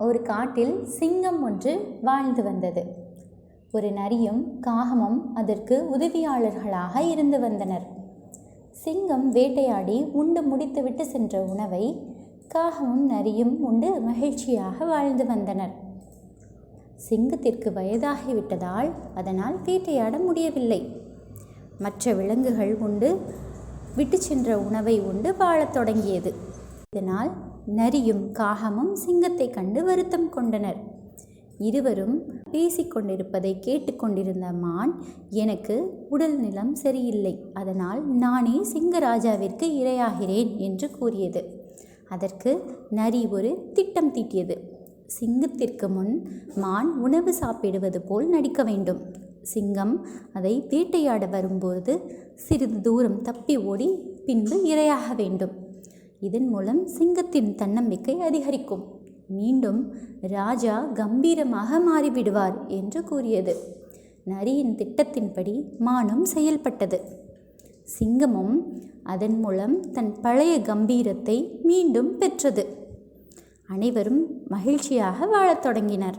ஒரு காட்டில் சிங்கம் ஒன்று வாழ்ந்து வந்தது. ஒரு நரியும் காகமும் அதற்கு உதவியாளர்களாக இருந்து வந்தனர். சிங்கம் வேட்டையாடி உண்டு முடித்துவிட்டு சென்ற உணவை காகமும் நரியும் உண்டு மகிழ்ச்சியாக வாழ்ந்து வந்தனர். சிங்கத்திற்கு வயதாகிவிட்டதால் அதனால் வேட்டையாட முடியவில்லை. மற்ற விலங்குகள் உண்டு விட்டு சென்ற உணவை உண்டு வாழத் தொடங்கியது. இதனால் நரியும் காகமும் சிங்கத்தை கண்டு வருத்தம் கொண்டனர். இருவரும் பேசிக்கொண்டிருப்பதை கேட்டுக்கொண்டிருந்த மான், எனக்கு உடல் நிலம் சரியில்லை, அதனால் நானே சிங்கராஜாவிற்கு இரையாகிறேன் என்று கூறியது. அதற்கு நரி ஒரு திட்டம் தீட்டியது. சிங்கத்திற்கு முன் மான் உணவு சாப்பிடுவது போல் நடிக்க வேண்டும். சிங்கம் அதை வேட்டையாட வரும்போது சிறிது தூரம் தப்பி ஓடி பின்பு இரையாக வேண்டும். இதன் மூலம் சிங்கத்தின் தன்னம்பிக்கை அதிகரிக்கும். மீண்டும் ராஜா கம்பீரமாக மாறிவிடுவார் என்று கூறியது. நரியின் திட்டத்தின்படி மானும் செயல்பட்டது. சிங்கமும் அதன் மூலம் தன் பழைய கம்பீரத்தை மீண்டும் பெற்றது. அனைவரும் மகிழ்ச்சியாக வாழத் தொடங்கினர்.